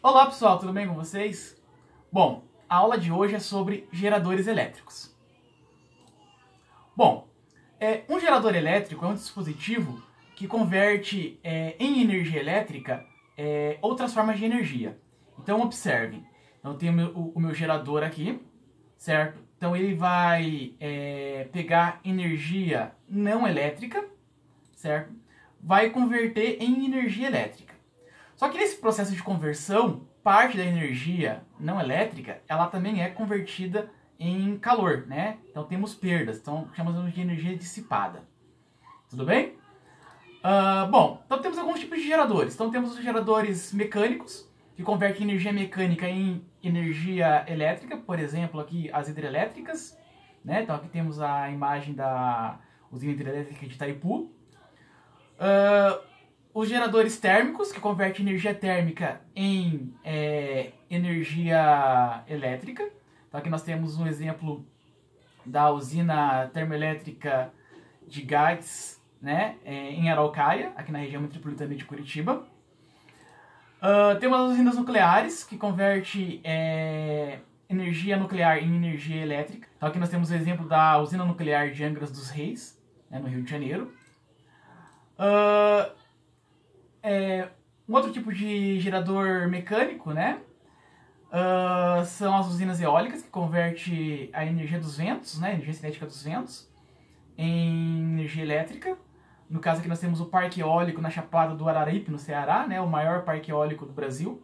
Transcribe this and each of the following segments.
Olá pessoal, tudo bem com vocês? Bom, a aula de hoje é sobre geradores elétricos. Bom, um gerador elétrico é um dispositivo que converte em energia elétrica outras formas de energia. Então observem, eu tenho o meu gerador aqui, certo? Então ele vai pegar energia não elétrica, certo? Vai converter em energia elétrica. Só que nesse processo de conversão, parte da energia não elétrica, ela também é convertida em calor, né? Então temos perdas, então chamamos de energia dissipada. Tudo bem? Bom, então temos alguns tipos de geradores. Então temos os geradores mecânicos, que convertem energia mecânica em energia elétrica, por exemplo, aqui as hidrelétricas, né? Então aqui temos a imagem da usina hidrelétrica de Itaipu. Os geradores térmicos, que convertem energia térmica em energia elétrica. Então aqui nós temos um exemplo da usina termoelétrica de gás, né, em Araucária, aqui na região metropolitana de Curitiba. Temos as usinas nucleares, que convertem energia nuclear em energia elétrica. Então aqui nós temos o exemplo da usina nuclear de Angra dos Reis, né, no Rio de Janeiro. Um outro tipo de gerador mecânico, né, são as usinas eólicas, que convertem a energia dos ventos, né, energia cinética dos ventos, em energia elétrica. No caso aqui nós temos o Parque Eólico na Chapada do Araripe, no Ceará, né, o maior parque eólico do Brasil.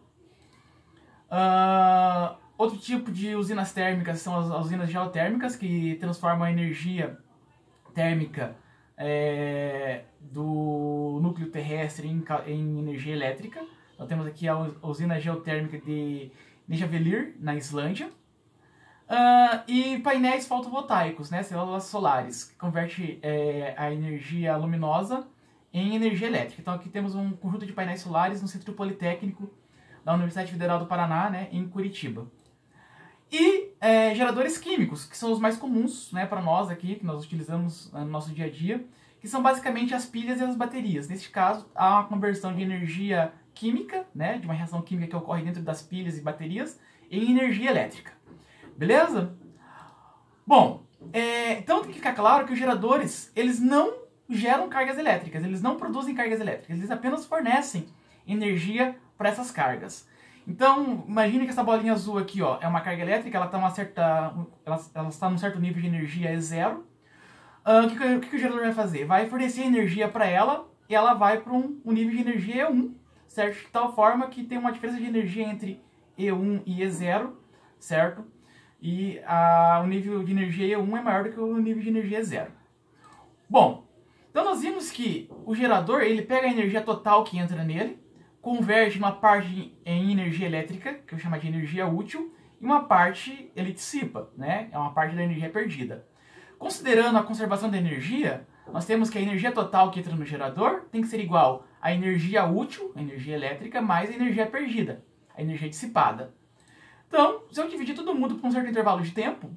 Outro tipo de usinas térmicas são as usinas geotérmicas, que transformam a energia térmica do núcleo terrestre em energia elétrica. Então temos aqui a usina geotérmica de Nejaveli, na Islândia. E painéis fotovoltaicos, né, células solares, que converte a energia luminosa em energia elétrica. Então aqui temos um conjunto de painéis solares no Centro Politécnico da Universidade Federal do Paraná, né, em Curitiba. E geradores químicos, que são os mais comuns, né, para nós aqui, que nós utilizamos no nosso dia a dia, que são basicamente as pilhas e as baterias. Neste caso, há uma conversão de energia química, né, de uma reação química que ocorre dentro das pilhas e baterias, em energia elétrica. Beleza? Bom, então tem que ficar claro que os geradores, eles não geram cargas elétricas, eles não produzem cargas elétricas, eles apenas fornecem energia para essas cargas. Então, imagine que essa bolinha azul aqui, ó, é uma carga elétrica, ela está num certo nível de energia E0. O que o gerador vai fazer? Vai fornecer energia para ela, e ela vai para um nível de energia E1, certo? De tal forma que tem uma diferença de energia entre E1 e E0, certo? E o nível de energia E1 é maior do que o nível de energia E0. Bom, então nós vimos que o gerador, ele pega a energia total que entra nele, converte uma parte em energia elétrica, que eu chamo de energia útil, e uma parte ele dissipa, né? É uma parte da energia perdida. Considerando a conservação da energia, nós temos que a energia total que entra no gerador tem que ser igual à energia útil, a energia elétrica, mais a energia perdida, a energia dissipada. Então, se eu dividir todo mundo por um certo intervalo de tempo,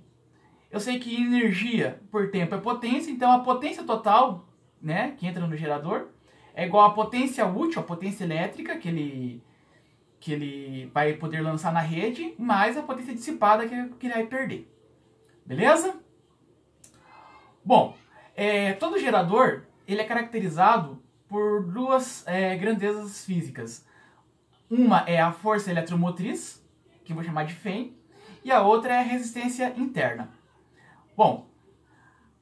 eu sei que energia por tempo é potência, então a potência total, né, que entra no gerador é igual à potência útil, a potência elétrica que ele vai poder lançar na rede, mais a potência dissipada que ele vai perder. Beleza? Bom, todo gerador ele é caracterizado por duas grandezas físicas. Uma é a força eletromotriz, que eu vou chamar de FEM, e a outra é a resistência interna. Bom,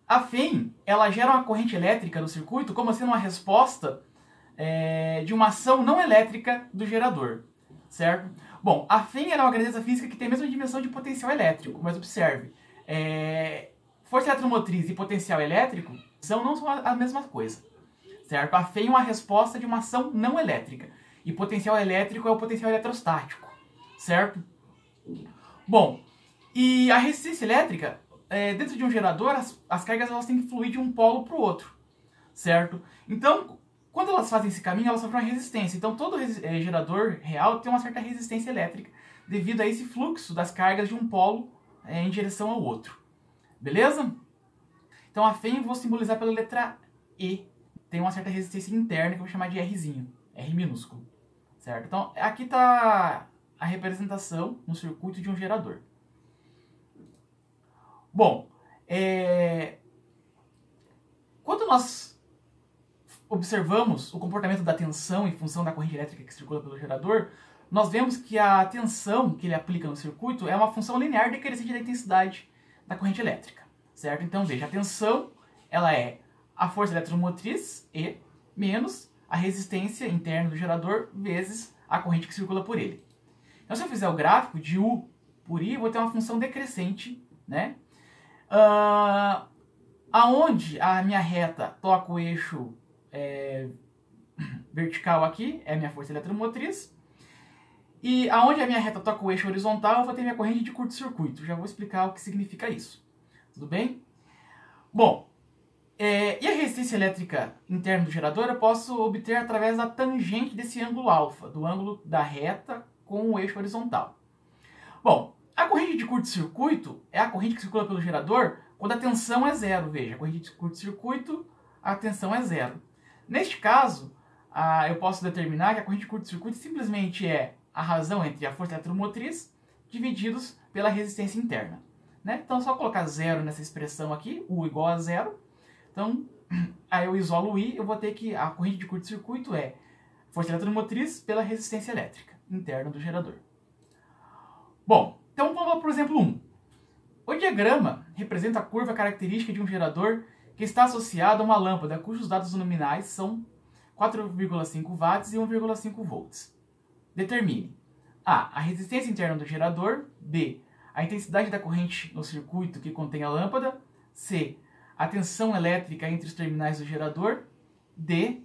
a FEM, ela gera uma corrente elétrica no circuito como sendo uma resposta de uma ação não elétrica do gerador, certo? Bom, a FEM é uma grandeza física que tem a mesma dimensão de potencial elétrico, mas observe, força eletromotriz e potencial elétrico não são a mesma coisa, certo? A FEM é uma resposta de uma ação não elétrica, e potencial elétrico é o potencial eletrostático, certo? Bom, e a resistência elétrica, dentro de um gerador, as cargas elas têm que fluir de um polo para o outro, certo? Então, quando elas fazem esse caminho, elas sofrem uma resistência. Então, todo gerador real tem uma certa resistência elétrica devido a esse fluxo das cargas de um polo em direção ao outro. Beleza? Então, a FEM eu vou simbolizar pela letra E. Tem uma certa resistência interna que eu vou chamar de Rzinho, R minúsculo, certo? Então, aqui está a representação no circuito de um gerador. Bom, quando nós observamos o comportamento da tensão em função da corrente elétrica que circula pelo gerador, nós vemos que a tensão que ele aplica no circuito é uma função linear decrescente da intensidade da corrente elétrica, certo? Então, veja, a tensão ela é a força eletromotriz, E, menos a resistência interna do gerador, vezes a corrente que circula por ele. Então, se eu fizer o gráfico de U por I, eu vou ter uma função decrescente, né? Aonde a minha reta toca o eixo vertical aqui, é a minha força eletromotriz. E aonde a minha reta toca o eixo horizontal, eu vou ter minha corrente de curto-circuito. Já vou explicar o que significa isso. Tudo bem? Bom, e a resistência elétrica interna do gerador eu posso obter através da tangente desse ângulo alfa, do ângulo da reta com o eixo horizontal. Bom, a corrente de curto-circuito é a corrente que circula pelo gerador quando a tensão é zero. Veja, a corrente de curto-circuito, a tensão é zero. Neste caso, eu posso determinar que a corrente de curto-circuito simplesmente é a razão entre a força eletromotriz divididos pela resistência interna. Né? Então, é só colocar zero nessa expressão aqui, U igual a zero. Então, aí eu isolo o I, eu vou ter que a corrente de curto-circuito é força eletromotriz pela resistência elétrica interna do gerador. Bom, então vamos lá para o exemplo 1. O diagrama representa a curva característica de um gerador que está associado a uma lâmpada cujos dados nominais são 4,5 watts e 1,5 volts. Determine A resistência interna do gerador, B, a intensidade da corrente no circuito que contém a lâmpada, C, a tensão elétrica entre os terminais do gerador, D,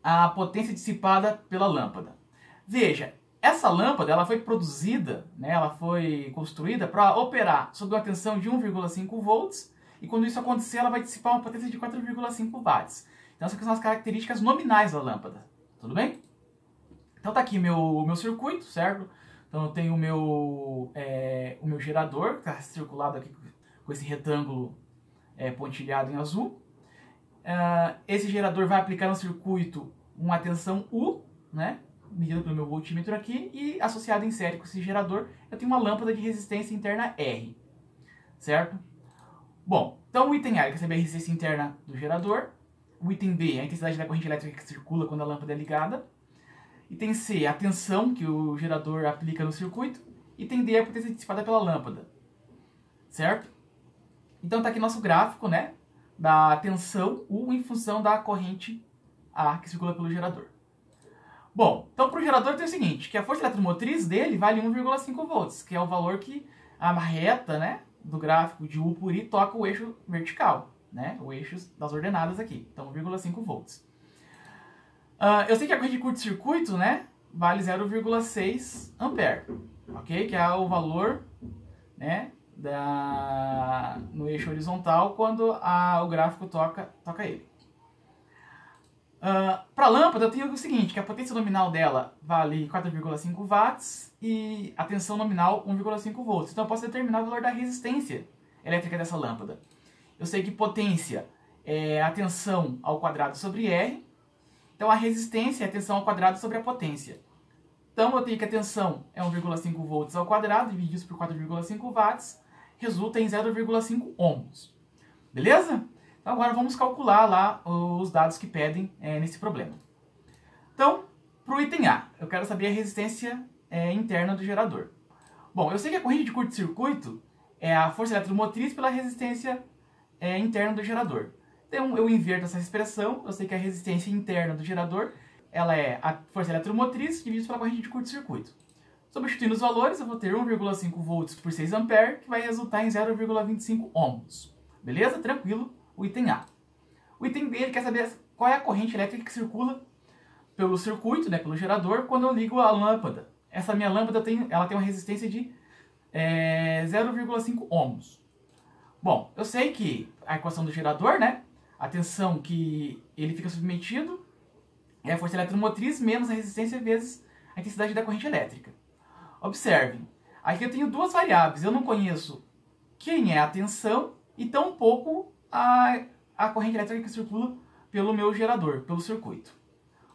a potência dissipada pela lâmpada. Veja, essa lâmpada ela foi produzida, né, ela foi construída para operar sob uma tensão de 1,5 volts e quando isso acontecer ela vai dissipar uma potência de 4,5 watts. Então essas são as características nominais da lâmpada, tudo bem? Então tá aqui o meu circuito, certo? Então eu tenho o meu gerador, que está circulado aqui com esse retângulo pontilhado em azul. Esse gerador vai aplicar no circuito uma tensão U, né? Medida pelo meu voltímetro aqui, e associado em série com esse gerador, eu tenho uma lâmpada de resistência interna R, certo? Bom, então o item A quer saber a resistência interna do gerador, o item B, a intensidade da corrente elétrica que circula quando a lâmpada é ligada, item C, a tensão que o gerador aplica no circuito, item D, a potência dissipada pela lâmpada, certo? Então está aqui nosso gráfico, né, da tensão U em função da corrente A que circula pelo gerador. Bom, então para o gerador tem o seguinte, que a força eletromotriz dele vale 1,5 volts, que é o valor que a reta, né, do gráfico de U por I toca o eixo vertical, né, o eixo das ordenadas aqui, então 1,5 volts. Eu sei que a corrente de curto-circuito, né, vale 0,6 ampere, ok? Que é o valor, né, no eixo horizontal quando o gráfico toca ele. Para a lâmpada eu tenho o seguinte, que a potência nominal dela vale 4,5 watts e a tensão nominal 1,5 volts. Então eu posso determinar o valor da resistência elétrica dessa lâmpada. Eu sei que potência é a tensão ao quadrado sobre R, então a resistência é a tensão ao quadrado sobre a potência. Então eu tenho que a tensão é 1,5 volts ao quadrado, dividido por 4,5 watts, resulta em 0,5 ohms. Beleza? Então agora vamos calcular lá os dados que pedem nesse problema. Então, para o item A, eu quero saber a resistência interna do gerador. Bom, eu sei que a corrente de curto-circuito é a força eletromotriz pela resistência interna do gerador. Então eu inverto essa expressão, eu sei que a resistência interna do gerador ela é a força eletromotriz dividida pela corrente de curto-circuito. Substituindo os valores, eu vou ter 1,5 volts por 6 ampere, que vai resultar em 0,25 ohms. Beleza? Tranquilo. O item A. O item B, ele quer saber qual é a corrente elétrica que circula pelo circuito, né, pelo gerador, quando eu ligo a lâmpada. Essa minha lâmpada ela tem uma resistência de 0,5 ohms. Bom, eu sei que a equação do gerador, né, a tensão que ele fica submetido é a força eletromotriz menos a resistência vezes a intensidade da corrente elétrica. Observem, aqui eu tenho duas variáveis. Eu não conheço quem é a tensão e tampouco a corrente elétrica que circula pelo meu gerador, pelo circuito.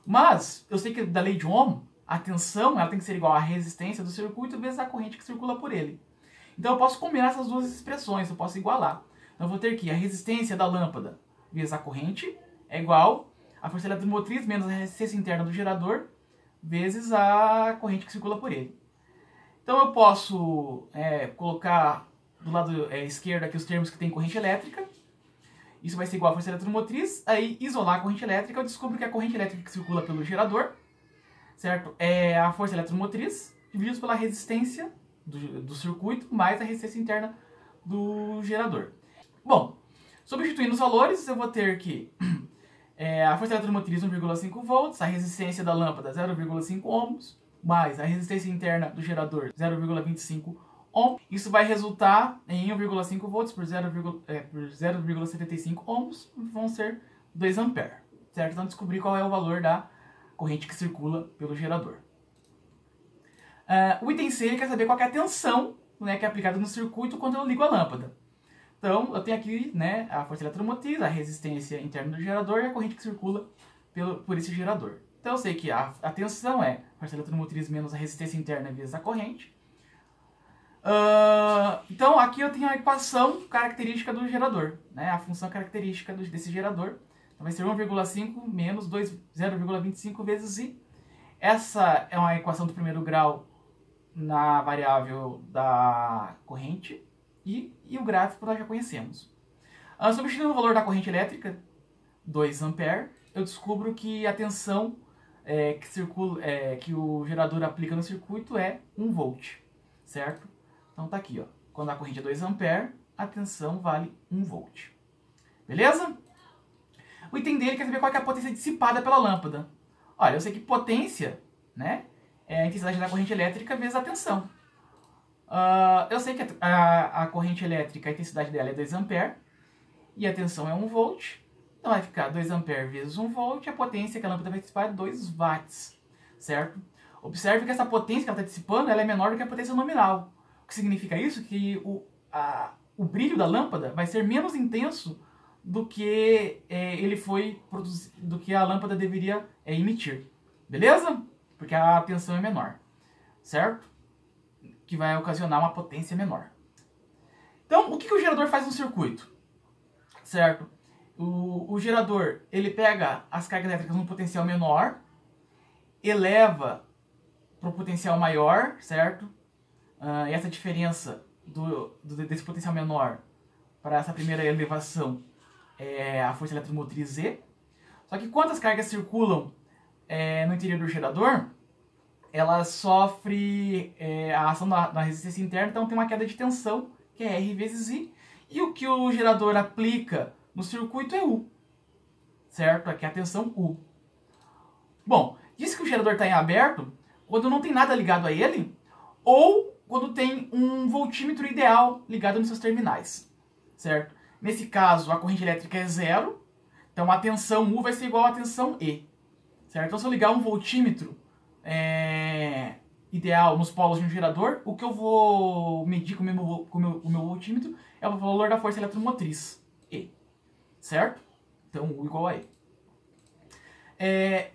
Mas eu sei que da lei de Ohm, a tensão ela tem que ser igual à resistência do circuito vezes a corrente que circula por ele. Então eu posso combinar essas duas expressões, eu posso igualar. Então eu vou ter que a resistência da lâmpada vezes a corrente é igual a força eletromotriz menos a resistência interna do gerador vezes a corrente que circula por ele. Então eu posso colocar do lado esquerdo aqui os termos que tem corrente elétrica. Isso vai ser igual a força eletromotriz. Aí, isolar a corrente elétrica, eu descubro que a corrente elétrica que circula pelo gerador, certo? É a força eletromotriz dividido pela resistência do circuito mais a resistência interna do gerador. Bom, substituindo os valores, eu vou ter que a força eletromotriz 1,5 volts, a resistência da lâmpada 0,5 ohms, mais a resistência interna do gerador 0,25 ohms. Isso vai resultar em 1,5 volts por 0,75 ohms, vão ser 2 amperes, certo? Então descobrir qual é o valor da corrente que circula pelo gerador. O item C ele quer saber qual que é a tensão, né, que é aplicada no circuito quando eu ligo a lâmpada. Então eu tenho aqui, né, a força eletromotriz, a resistência interna do gerador e a corrente que circula por esse gerador. Então eu sei que a tensão é a força eletromotriz menos a resistência interna vezes a corrente. Então aqui eu tenho a equação característica do gerador, né, a função característica desse gerador. Então vai ser 1,5 menos 0,25 vezes I. Essa é uma equação do primeiro grau na variável da corrente e o gráfico nós já conhecemos. Substituindo o valor da corrente elétrica, 2 amperes, eu descubro que a tensão que o gerador aplica no circuito é 1 volt, certo? Então tá aqui, ó. Quando a corrente é 2 amperes, a tensão vale 1 volt. Beleza? O item dele quer saber qual é a potência dissipada pela lâmpada. Olha, eu sei que potência, né, é a intensidade da corrente elétrica vezes a tensão. Eu sei que a corrente elétrica, a intensidade dela é 2 amperes e a tensão é 1 volt. Então vai ficar 2 amperes vezes 1 volt, a potência que a lâmpada vai dissipar é 2 watts, certo? Observe que essa potência que ela está dissipando ela é menor do que a potência nominal. O que significa isso? Que o brilho da lâmpada vai ser menos intenso do que do que a lâmpada deveria emitir. Beleza? Porque a tensão é menor, certo? Que vai ocasionar uma potência menor. Então, o que o gerador faz no circuito? Certo? O gerador, ele pega as cargas elétricas num potencial menor, eleva para um potencial maior, certo? E essa diferença desse potencial menor para essa primeira elevação é a força eletromotriz Z. Só que quando as cargas circulam no interior do gerador, ela sofre a ação da resistência interna, então tem uma queda de tensão, que é R vezes I, e o que o gerador aplica no circuito é U, certo? Aqui é a tensão U. Bom, diz que o gerador está em aberto quando não tem nada ligado a ele, ou quando tem um voltímetro ideal ligado nos seus terminais, certo? Nesse caso, a corrente elétrica é zero, então a tensão U vai ser igual à tensão E, certo? Então se eu ligar um voltímetro ideal nos polos de um gerador, o que eu vou medir com o meu voltímetro é o valor da força eletromotriz, E, certo? Então U igual a E.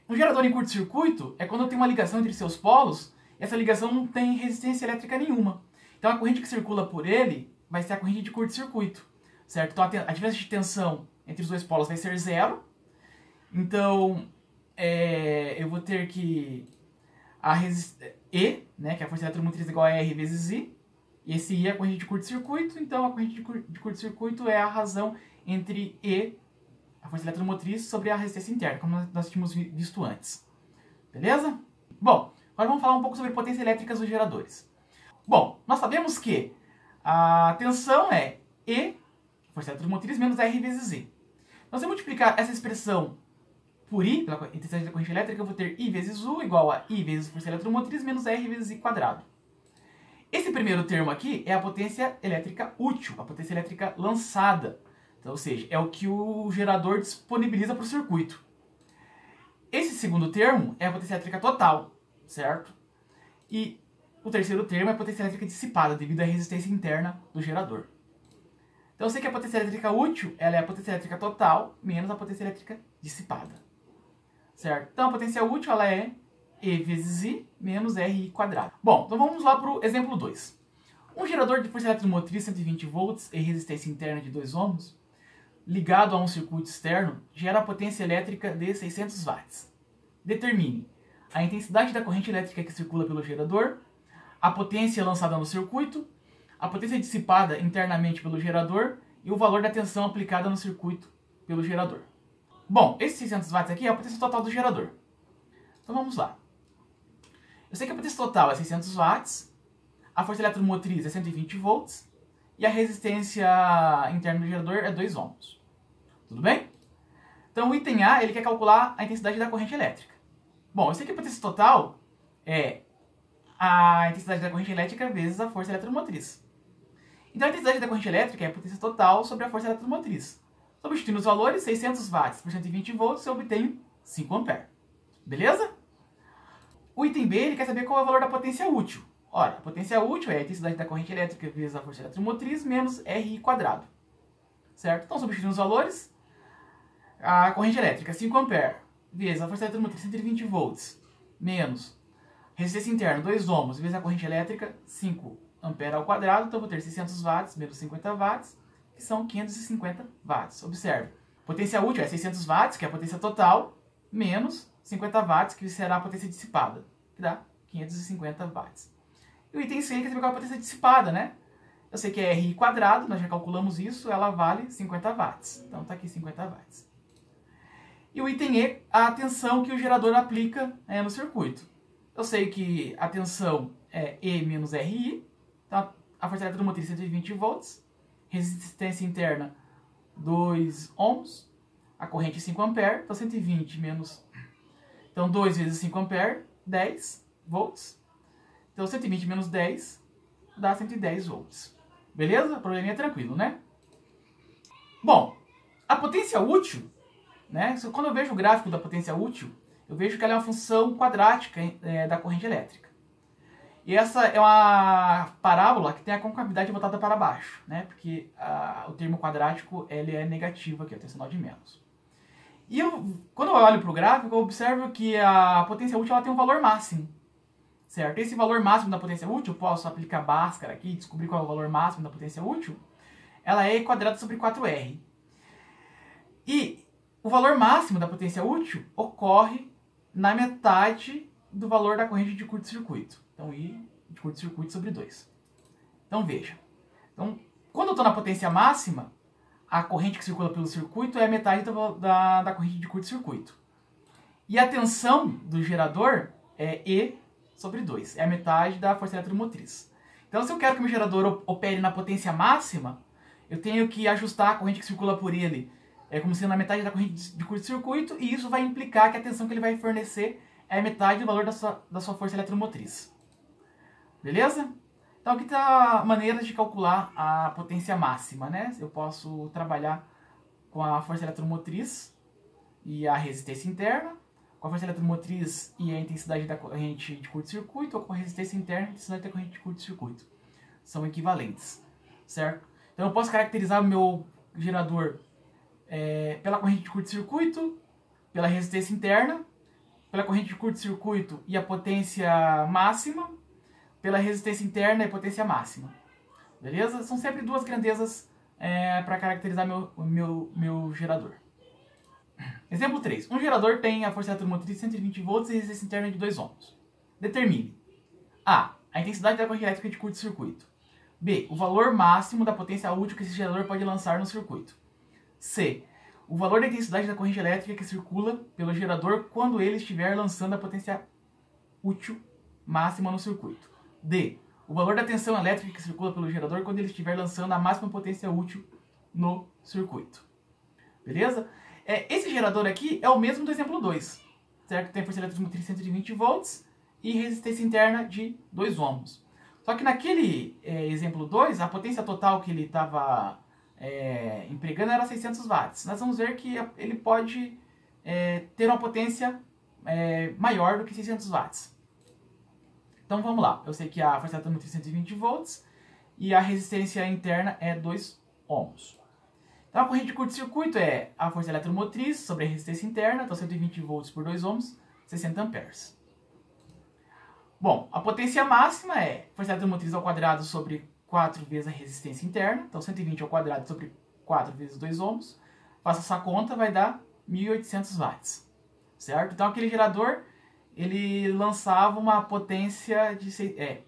Um gerador em curto-circuito é quando eu tenho uma ligação entre seus polos e essa ligação não tem resistência elétrica nenhuma. Então a corrente que circula por ele vai ser a corrente de curto-circuito, certo? Então a diferença de tensão entre os dois polos vai ser zero. Então eu vou ter que E, né, que é a força eletromotriz igual a R vezes I, e esse I é a corrente de curto-circuito, então a corrente de curto-circuito é a razão entre E, a força eletromotriz, sobre a resistência interna, como nós tínhamos visto antes. Beleza? Bom, agora vamos falar um pouco sobre potência elétrica dos geradores. Bom, nós sabemos que a tensão é E, força eletromotriz, menos R vezes I. Então, se eu multiplicar essa expressão por I, pela intensidade da corrente elétrica, eu vou ter I vezes U igual a I vezes força eletromotriz menos R vezes I quadrado. Esse primeiro termo aqui é a potência elétrica útil, a potência elétrica lançada. Então, ou seja, é o que o gerador disponibiliza para o circuito. Esse segundo termo é a potência elétrica total, certo? E o terceiro termo é a potência elétrica dissipada, devido à resistência interna do gerador. Então eu sei que a potência elétrica útil ela é a potência elétrica total menos a potência elétrica dissipada, certo? Então a potência útil ela é E vezes I menos RI quadrado. Bom, então vamos lá para o exemplo 2. Um gerador de força eletromotriz 120 volts e resistência interna de 2 ohms, ligado a um circuito externo, gera a potência elétrica de 600 watts. Determine a intensidade da corrente elétrica que circula pelo gerador, a potência lançada no circuito, a potência dissipada internamente pelo gerador e o valor da tensão aplicada no circuito pelo gerador. Bom, esses 600 watts aqui é a potência total do gerador. Então vamos lá. Eu sei que a potência total é 600 watts, a força eletromotriz é 120 volts e a resistência interna do gerador é 2 ohms. Tudo bem? Então o item A, ele quer calcular a intensidade da corrente elétrica. Bom, eu sei que a potência total é a intensidade da corrente elétrica vezes a força eletromotriz. Então a intensidade da corrente elétrica é a potência total sobre a força eletromotriz. Substituindo os valores, 600 watts por 120 volts, eu obtenho 5 amperes. Beleza? O item B, ele quer saber qual é o valor da potência útil. Ora, a potência útil é a intensidade da corrente elétrica vezes a força eletromotriz menos RI quadrado. Certo? Então, substituindo os valores, a corrente elétrica 5 amperes vezes a força eletromotriz 120 volts menos resistência interna 2 ohms vezes a corrente elétrica 5 amperes ao quadrado. Então, eu vou ter 600 watts menos 50 watts, que são 550 watts. Observe, potência útil é 600 watts, que é a potência total, menos 50 watts, que será a potência dissipada, que dá 550 watts. E o item C quer saber qual é a potência dissipada, né? Eu sei que é RI quadrado, nós já calculamos isso, ela vale 50 watts. Então tá aqui 50 watts. E o item E, a tensão que o gerador aplica no circuito. Eu sei que a tensão é E menos RI, então a força eletromotriz é 120 volts, resistência interna 2 ohms, a corrente 5 amperes, então 120 menos... Então 2 vezes 5 amperes, 10 volts. Então 120 menos 10 dá 110 volts. Beleza? O probleminha é tranquilo, né? Bom, a potência útil, né? Quando eu vejo o gráfico da potência útil, eu vejo que ela é uma função quadrática da corrente elétrica. E essa é uma parábola que tem a concavidade voltada para baixo, né? Porque o termo quadrático ele é negativo aqui, tem sinal de menos. E quando eu olho para o gráfico, eu observo que a potência útil ela tem um valor máximo. Certo? Esse valor máximo da potência útil, eu posso aplicar Bhaskara aqui e descobrir qual é o valor máximo da potência útil. Ela é E quadrado sobre 4R. E o valor máximo da potência útil ocorre na metade do valor da corrente de curto-circuito. Então, I de curto-circuito sobre 2. Então, veja. Então, quando eu estou na potência máxima, a corrente que circula pelo circuito é a metade da corrente de curto-circuito. E a tensão do gerador é E sobre 2. É a metade da força eletromotriz. Então, se eu quero que o meu gerador opere na potência máxima, eu tenho que ajustar a corrente que circula por ele como sendo a metade da corrente de curto-circuito, e isso vai implicar que a tensão que ele vai fornecer é a metade do valor da sua força eletromotriz. Beleza? Então aqui está maneiras de calcular a potência máxima, né? Eu posso trabalhar com a força eletromotriz e a resistência interna, com a força eletromotriz e a intensidade da corrente de curto-circuito, ou com a resistência interna e a intensidade da corrente de curto-circuito. São equivalentes, certo? Então eu posso caracterizar o meu gerador pela corrente de curto-circuito, pela resistência interna, pela corrente de curto-circuito e a potência máxima, pela resistência interna e potência máxima. Beleza? São sempre duas grandezas para caracterizar meu gerador. Exemplo 3. Um gerador tem a força eletromotriz de 120 volts e resistência interna de 2 ohms. Determine A intensidade da corrente elétrica de curto-circuito. B. O valor máximo da potência útil que esse gerador pode lançar no circuito. C. O valor da intensidade da corrente elétrica que circula pelo gerador quando ele estiver lançando a potência útil máxima no circuito. D. O valor da tensão elétrica que circula pelo gerador quando ele estiver lançando a máxima potência útil no circuito. Beleza? Esse gerador aqui é o mesmo do exemplo 2. Certo? Tem força eletromotriz de 120 volts e resistência interna de 2 ohms. Só que naquele exemplo 2, a potência total que ele estava empregando era 600 watts. Nós vamos ver que ele pode ter uma potência maior do que 600 watts. Então vamos lá. Eu sei que a força eletromotriz é 120 volts e a resistência interna é 2 ohms. Então a corrente de curto-circuito é a força eletromotriz sobre a resistência interna, então 120 volts por 2 ohms, 60 amperes. Bom, a potência máxima é força eletromotriz ao quadrado sobre 4 vezes a resistência interna. Então, 120 ao quadrado sobre 4 vezes 2 ohms. Faça essa conta, vai dar 1.800 watts. Certo? Então, aquele gerador, ele lançava uma potência de...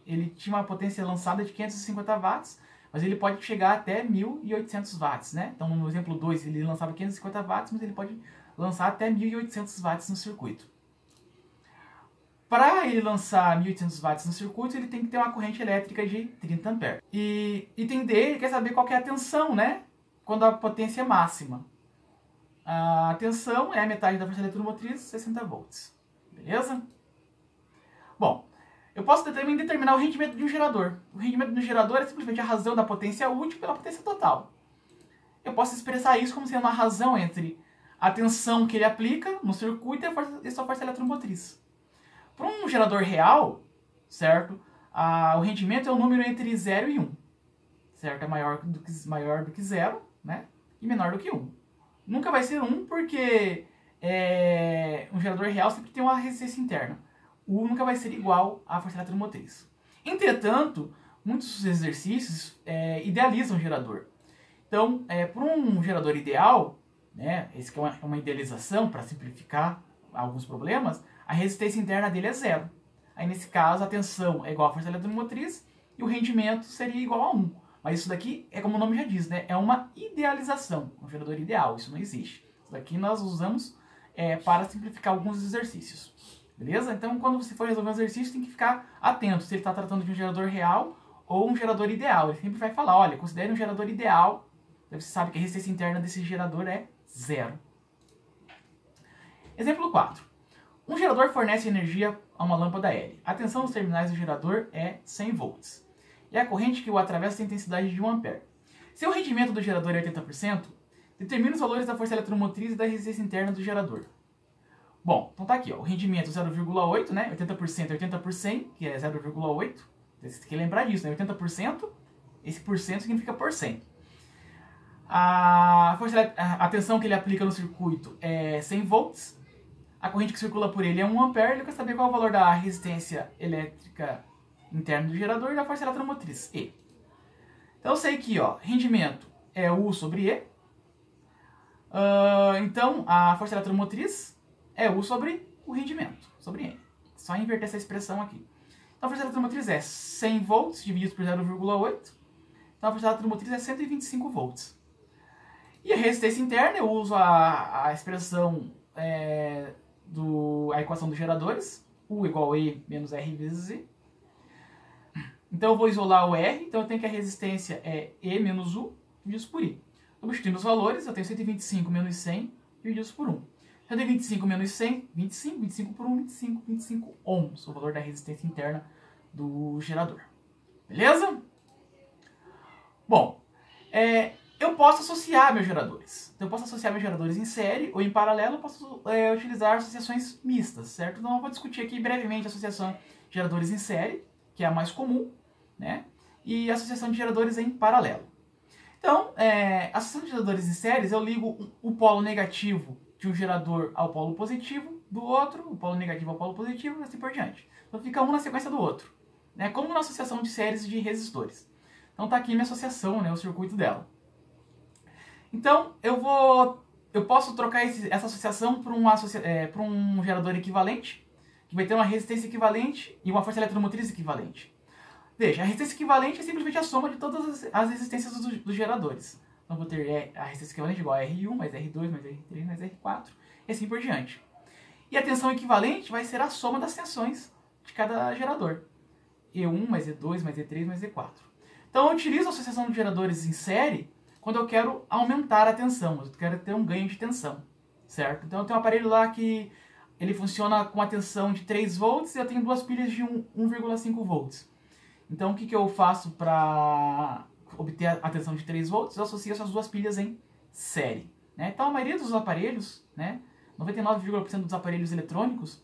ele tinha uma potência lançada de 550 watts, mas ele pode chegar até 1.800 watts, né? Então, no exemplo 2, ele lançava 550 watts, mas ele pode lançar até 1.800 watts no circuito. Para ele lançar 1.800 watts no circuito, ele tem que ter uma corrente elétrica de 30 amperes. E item D, ele quer saber qual que é a tensão, né? Quando a potência é máxima. A tensão é a metade da força eletromotriz, 60 volts. Beleza? Bom, eu posso também determinar o rendimento de um gerador. O rendimento do gerador é simplesmente a razão da potência útil pela potência total. Eu posso expressar isso como sendo uma razão entre a tensão que ele aplica no circuito e a sua força eletromotriz. Para um gerador real, certo? O rendimento é um número entre 0 e 1. Certo? É maior do que 0, né? E menor do que 1. Nunca vai ser 1 porque um gerador real sempre tem uma resistência interna. O nunca vai ser igual à força eletromotriz. Entretanto, muitos exercícios idealizam o gerador. Então, para um gerador ideal, né, esse que é uma idealização para simplificar alguns problemas, a resistência interna dele é 0. Aí, nesse caso, a tensão é igual à força eletromotriz e o rendimento seria igual a 1. Mas isso daqui é como o nome já diz, né? É uma idealização, um gerador ideal, isso não existe. Isso daqui nós usamos para simplificar alguns exercícios. Beleza? Então, quando você for resolver um exercício, tem que ficar atento se ele está tratando de um gerador real ou um gerador ideal. Ele sempre vai falar, olha, considere um gerador ideal. Você sabe que a resistência interna desse gerador é 0. Exemplo 4. Um gerador fornece energia a uma lâmpada L. A tensão dos terminais do gerador é 100 volts. E a corrente que o atravessa tem intensidade de 1 ampere. Se o rendimento do gerador é 80%, determine os valores da força eletromotriz e da resistência interna do gerador. Bom, então tá aqui, ó, o rendimento 0,8, né? 80% é 80 por 100, que é 0,8. Você tem que lembrar disso, né? 80%, esse por cento significa por 100. A tensão que ele aplica no circuito é 100 volts. A corrente que circula por ele é 1 ampere. Ele quer saber qual é o valor da resistência elétrica interna do gerador e da força eletromotriz, E. Então eu sei que, ó, rendimento é U sobre E. Então a força eletromotriz é U sobre o rendimento, sobre N. Só inverter essa expressão aqui. Então a força eletromotriz é 100 volts dividido por 0,8. Então a força eletromotriz é 125 volts. E a resistência interna, eu uso a expressão, a equação dos geradores. U igual a E menos R vezes E. Então eu vou isolar o R, então eu tenho que a resistência é E menos U dividido por I. Substituindo os valores, eu tenho 125 menos 100 dividido por 1. 125 menos 100, 25, 25 por 1, 25, 25 ohms, o valor da resistência interna do gerador. Beleza? Bom, eu posso associar meus geradores. Então eu posso associar meus geradores em série ou em paralelo, eu posso utilizar associações mistas, certo? Então eu vou discutir aqui brevemente a associação de geradores em série, que é a mais comum, né? E a associação de geradores em paralelo. Então, a associação de geradores em séries, eu ligo o polo negativo de um gerador ao polo positivo do outro, o polo negativo ao polo positivo, e assim por diante. Então fica um na sequência do outro, né? Como na associação de séries de resistores. Então tá aqui minha associação, né? O circuito dela. Então, eu posso trocar essa associação para um gerador equivalente, que vai ter uma resistência equivalente e uma força eletromotriz equivalente. Veja, a resistência equivalente é simplesmente a soma de todas as resistências dos geradores. Então, vou ter a resistência equivalente igual a R1, mais R2, mais R3, mais R4, e assim por diante. E a tensão equivalente vai ser a soma das tensões de cada gerador. E1, mais E2, mais E3, mais E4. Então, eu utilizo a associação de geradores em série quando eu quero aumentar a tensão, eu quero ter um ganho de tensão, certo? Então, eu tenho um aparelho lá que ele funciona com a tensão de 3 volts e eu tenho duas pilhas de 1,5 volts. Então, o que eu faço para obter a tensão de 3 volts? Eu associo essas duas pilhas em série, né? Então, a maioria dos aparelhos, né, 99,% dos aparelhos eletrônicos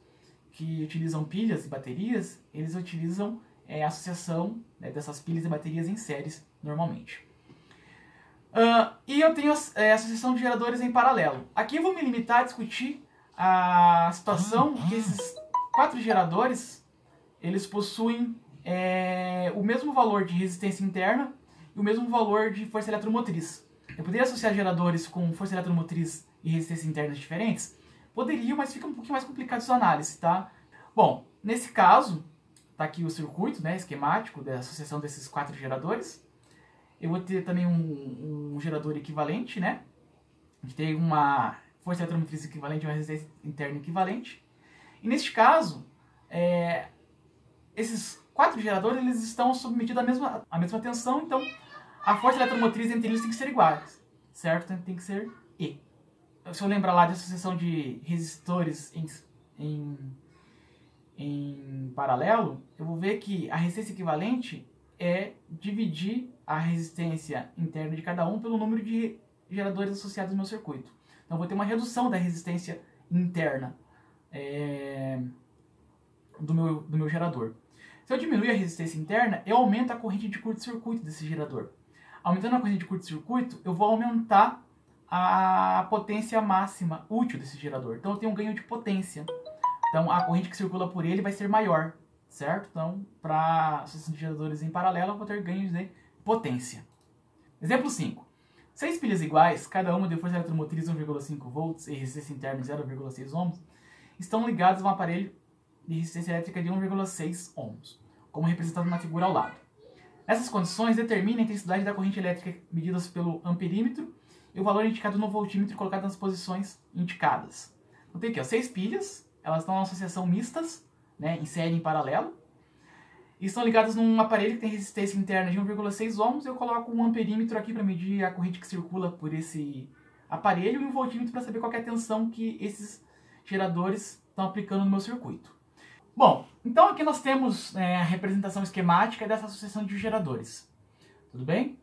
que utilizam pilhas e baterias, eles utilizam a associação, né, dessas pilhas e baterias em séries, normalmente. E eu tenho a associação de geradores em paralelo. Aqui eu vou me limitar a discutir a situação que esses 4 geradores eles possuem o mesmo valor de resistência interna e o mesmo valor de força eletromotriz. Eu poderia associar geradores com força eletromotriz e resistência internas diferentes? Poderia, mas fica um pouquinho mais complicado essa análise, tá? Bom, nesse caso, tá aqui o circuito, né, esquemático da associação desses 4 geradores. Eu vou ter também um gerador equivalente, né? A gente tem uma força eletromotriz equivalente e uma resistência interna equivalente. E neste caso, esses 4 geradores eles estão submetidos à mesma tensão, então a força eletromotriz entre eles tem que ser iguais, certo? Tem que ser E. Se eu lembrar lá de associação de resistores em paralelo, eu vou ver que a resistência equivalente é dividir a resistência interna de cada um pelo número de geradores associados no meu circuito. Então eu vou ter uma redução da resistência interna do meu gerador. Se eu diminuir a resistência interna, eu aumento a corrente de curto-circuito desse gerador. Aumentando a corrente de curto-circuito, eu vou aumentar a potência máxima útil desse gerador. Então eu tenho um ganho de potência. Então a corrente que circula por ele vai ser maior, certo? Então, para associação de geradores em paralelo, eu vou ter ganhos de potência. Exemplo 5. 6 pilhas iguais, cada uma de força eletromotriz 1,5 volts e resistência interna de 0,6 ohms, estão ligadas a um aparelho de resistência elétrica de 1,6 ohms, como representado na figura ao lado. Nessas condições, determine a intensidade da corrente elétrica medidas pelo amperímetro e o valor indicado no voltímetro colocado nas posições indicadas. Então tem aqui, ó, 6 pilhas, elas estão em associação mistas, né, em série em paralelo, e estão ligadas num aparelho que tem resistência interna de 1,6 ohms. Eu coloco um amperímetro aqui para medir a corrente que circula por esse aparelho e um voltímetro para saber qual é a tensão que esses geradores estão aplicando no meu circuito. Bom, então aqui nós temos a representação esquemática dessa associação de geradores. Tudo bem?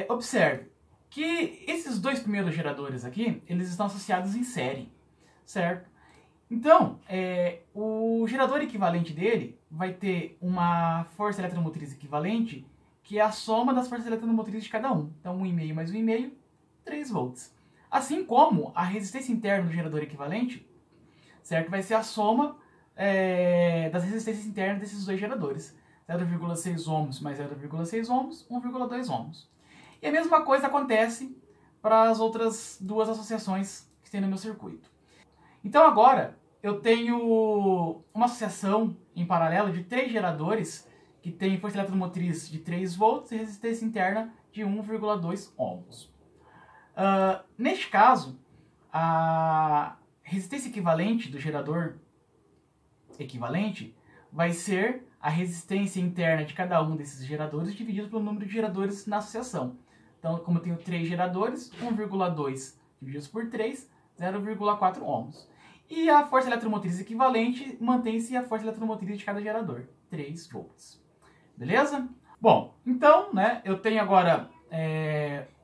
Observe que esses 2 primeiros geradores aqui, eles estão associados em série, certo? Então, o gerador equivalente dele vai ter uma força eletromotriz equivalente, que é a soma das forças eletromotrizes de cada um. Então, 1,5 mais 1,5, 3 volts. Assim como a resistência interna do gerador equivalente, certo? Vai ser a soma das resistências internas desses 2 geradores. 0,6 ohms mais 0,6 ohms, 1,2 ohms. E a mesma coisa acontece para as outras 2 associações que tem no meu circuito. Então agora eu tenho uma associação em paralelo de 3 geradores que tem força eletromotriz de 3 volts e resistência interna de 1,2 ohms. Neste caso, a resistência equivalente do gerador equivalente vai ser a resistência interna de cada um desses geradores dividido pelo número de geradores na associação. Então, como eu tenho 3 geradores, 1,2 divididos por 3, 0,4 ohms. E a força eletromotriz equivalente mantém-se a força eletromotriz de cada gerador, 3 volts. Beleza? Bom, então, né, eu tenho agora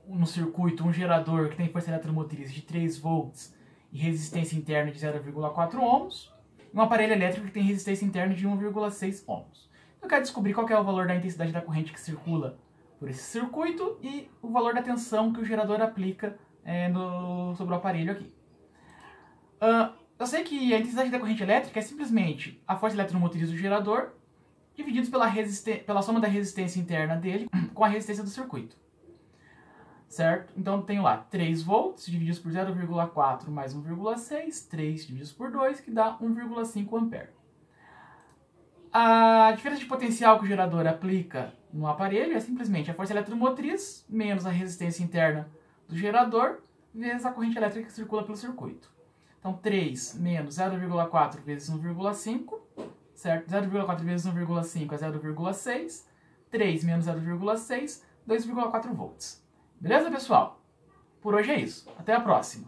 no circuito um gerador que tem força eletromotriz de 3 volts e resistência interna de 0,4 ohms, e um aparelho elétrico que tem resistência interna de 1,6 ohms. Eu quero descobrir qual é o valor da intensidade da corrente que circula por esse circuito e o valor da tensão que o gerador aplica sobre o aparelho aqui. Eu sei que a intensidade da corrente elétrica é simplesmente a força eletromotriz do gerador divididos pela soma da resistência interna dele com a resistência do circuito. Certo? Então eu tenho lá 3 volts divididos por 0,4 mais 1,6, 3 divididos por 2, que dá 1,5 ampere. A diferença de potencial que o gerador aplica no aparelho é simplesmente a força eletromotriz menos a resistência interna do gerador vezes a corrente elétrica que circula pelo circuito. Então 3 menos 0,4 vezes 1,5, certo? 0,4 vezes 1,5 é 0,6, 3 menos 0,6, 2,4 volts. Beleza, pessoal? Por hoje é isso. Até a próxima.